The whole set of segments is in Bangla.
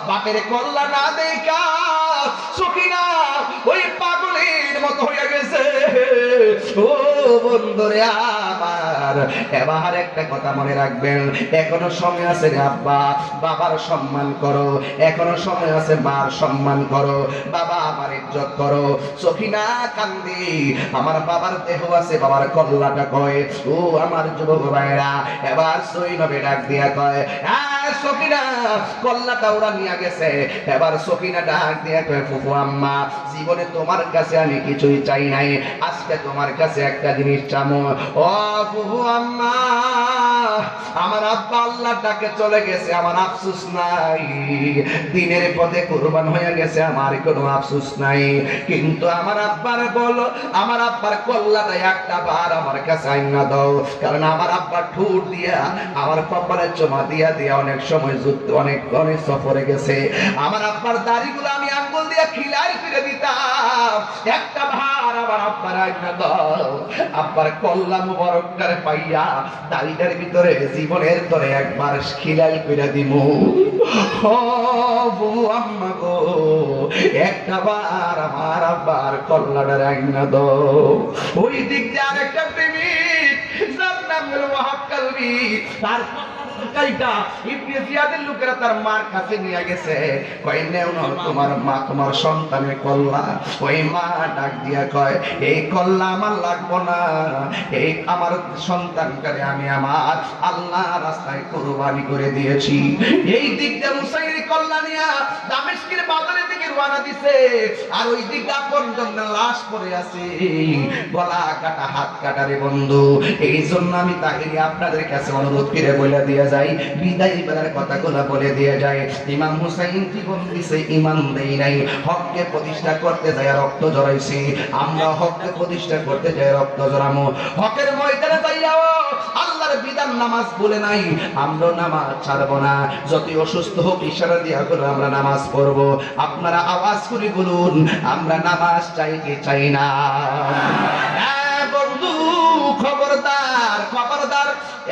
বাপের কল্লা না দেখা সখিনা ওই পাগলের মতো হয়ে গেছে। ও বন্ধুরে আমার, এবার একটা কথা মনে রাখবেন, এখনো সময় আছে রে আব্বা, বাবার সম্মান করো, এখনো সময় আছে, মার সম্মান করো, বাবা আমার ইজ্জত করো। সখিনা কান্দি, আমার বাবার দেহ আছে, বাবার কল্লাটা কয়। ও আমার যুবক ভাইরা, এবার সইভাবে ডাক দিয়া কয়, হ্যাঁ সখিনা কল্লাটা ওরা নিয়ে গেছে। এবার সখিনা ডাক দিয়া কয়, ফুফু আম্মা, জীবনে তোমার কাছে আমি কিছুই চাই নাই, আজকে তোমার কাছে একটা জিনিস চামো। ও ফুফু আম্মা, আমার আব্বা আল্লাহর ডাকে চলে গেছে, আমার আফসোস নাই, দিনের পথে কুরবান হয়ে গেছে, আমার কোনো আফসোস নাই, কিন্তু আমার আব্বার বলো, আমার আব্বার কল্লাটা একটা বার আমার কাছে আইনা দাও, কারণ আমার আব্বার ঠোঁট দিয়া আমার কপালে চমা দিয়া দিয়া অনেক সময় যুদ্ধ, অনেক অনেক সফরে গেছে, আমার আব্বার দাড়িগুলো আমি আঙ্গুল দিয়া খিলাই ফিরে দিতাম, একটা ভার আমার আব্বার আইনা দাও। আব্বার কল্লা মুবারকটারে পাইয়া দাড়িটার ভিতরে জীবনের তরে একবার খিলাই ফিরে দিমু। ও বউ আম্মা গো, একটা বার আমার আব্বার কল্লাটার আইনা দাও। ওই দিক দিয়ে আরেকটা প্রেমিক, যার নাম হলো ওয়াহাব কালবি, তার কাইটা ইবনে জিয়াদের লোকেরা তার মার কাছে নিয়ে গেছে, কয় নেও না তোমার মা, তোমার সন্তানের কল্লা। ওই মা ডাক দিয়া কয়, এই কল্লা আমার লাগবো না, এই আমার সন্তানটারে আমি আমার আল্লাহ রাস্তায় কুরবানি করে দিয়েছি। এই দিক দিয়ে মুসাইরি কল্লা নিয়া দামেস্কের বাজারের দিকে রওনা দিছে, আর ওই দিকে আপনজনের লাশ পড়ে আছে, গলা কাটা হাত কাটা রে বন্ধু। এই জন্য আমি তাহিরি আপনাদের কাছে অনুরোধ করে বলে দিয়ে যাই, বিদায় বেলার কথাগুলো বলে দিয়ে যায়, ইমাম হুসাইন জীবন দিছে, ইমান দেই নাই, হককে প্রতিষ্ঠা করতে যায় রক্ত জড়াইছি, আমরা হককে প্রতিষ্ঠা করতে যাই রক্ত জড়ামো, হকের ময়দানে যাইয়াও আল্লাহর বিধান নামাজ বলে নাই, আমরা নামাজ ছাড়বো না, যতই অসুস্থ হোক ইশারা দিয়া করে আমরা নামাজ পড়বো। আপনারা আওয়াজ করে বলুন, আমরা নামাজ চাই কি চাই না? বন্ধু খবরদার, খবরদার,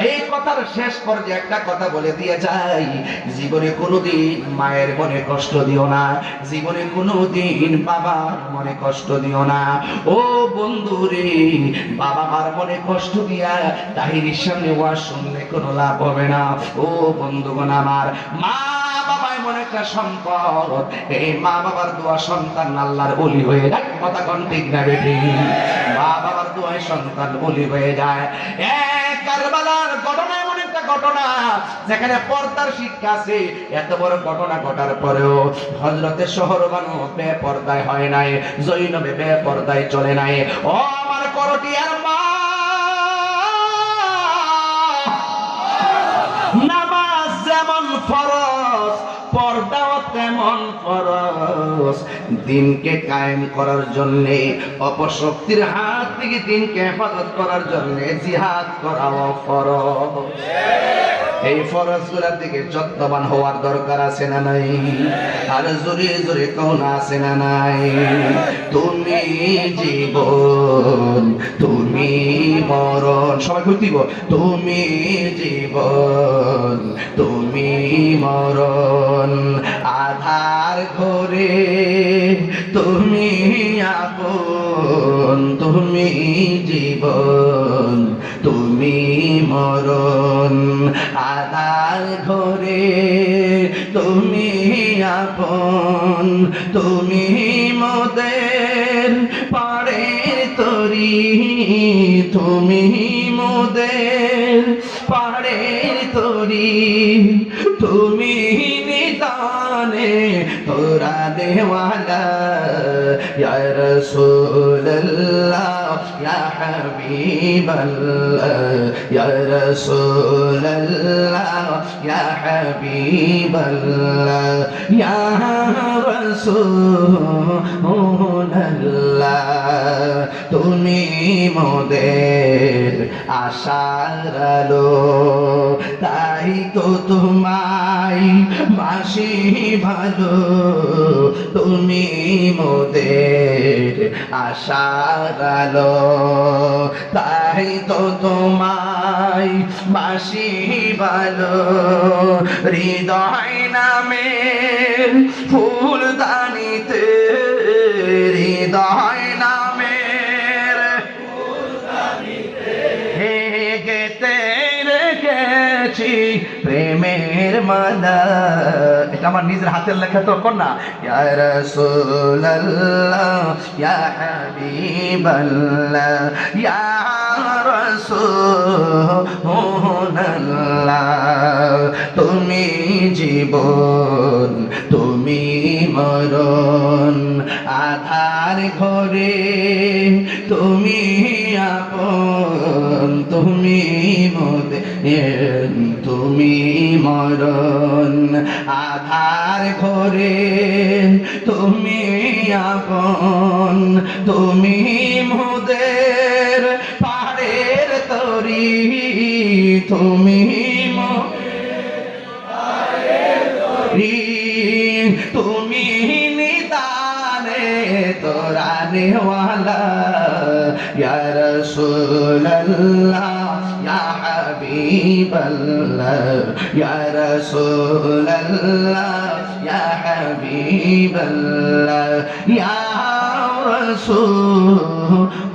এই কথার শেষ পর্যায়ে একটা কথা বলে দিয়ে যাই, জীবনে কোনোদিন মায়ের মনে কষ্ট দিও না, জীবনে কোনোদিন বাবার মনে কষ্ট দিও না। ও বন্ধু রে, বাবা মার মনে কষ্ট দিয়া তাহিরির সামনে ওয়াজ শুনলে কোনো লাভ হবে না। ও বন্ধুগণ আমার, মা বাবাই মনে একটা সম্পদ, এই মা বাবার দোয়া সন্তান আল্লাহর ওলি হয়ে যায়, কথা কোন ঠিক না বেটি? মা বাবার দোয়ায় সন্তান ওলি হয়ে যায়। কারবালার ঘটনা এমন একটা ঘটনা যেখানে পর্দার শিক্ষা আছে, এত বড় ঘটনা ঘটার পরেও হযরতে শহরবানু বেপরদায় হয় নাই, জৈনবে বেপরদায় চলে নাই। ও আমার করটিয়ার মা, নামাজ যেমন ফরজ, পর্দাও তেমন ফরজ। দিনকে কায়েম করার জন্য, অপশক্তির হাত থেকে দিনকে হেফাজত করার জন্য জিহাদ করাও ফরজ। এই ফরজগুলোর দিকে যত্নবান হওয়ার দরকার আছে না নাই? আর জোরে জোরে কোন আছে না নাই? তুমি জীবন, তুমি মরণ, সবাই কইতিব, তুমি জীবন, তুমি মরণ, আধার ঘরে তুমি আপন, তুমি জীবন, তুমি মরণ, আধার ঘরে তুমি আপন, তুমি মোদের পাড়ের তরি, তুমি মোদের পাড়ের তরি, তুমি নিদানে তোরা দেওয়ালা, ইয়া রাসূলুল্লাহ ইয়া হাবিবাল্লাহ, ইয়া রাসূলুল্লাহ ইয়া হাবিবাল্লাহ, ইয়া রাসূলুল্লাহ, তুমি মোদের আশার আলো, তাই তাই তো তোমায় বাসি ভালো, তুমি মোদের আশার আলো। তাই তো তোমায় বাসি ভালো, হৃদয় নামের ফুলদানিতে, হৃদয় নামের গেতে রেখেছি প্রেমের মালা। এটা আমার নিজের হাতের লেখা তো কর না। ইয়া রাসূলুল্লাহ ইয়া হাবিবাল্লাহ ইয়া রাসূলুল্লাহ, তুমি জীবন তুমি মরণ, আধার ঘরে তুমি আপন, তুমি মোদের তুমি মরণ, আধার ঘরে তুমি আপন, তুমি মোদের পাড়ের তরি, তুমি তুমি নিদানে তোরানে ওয়ালা। ইয়া রাসূলুল্লাহ ইয়া হাবিবাল্লাহ ইয়া রাসূলুল্লাহ ইয়া হাবিবাল্লাহ ইয়া রাসূল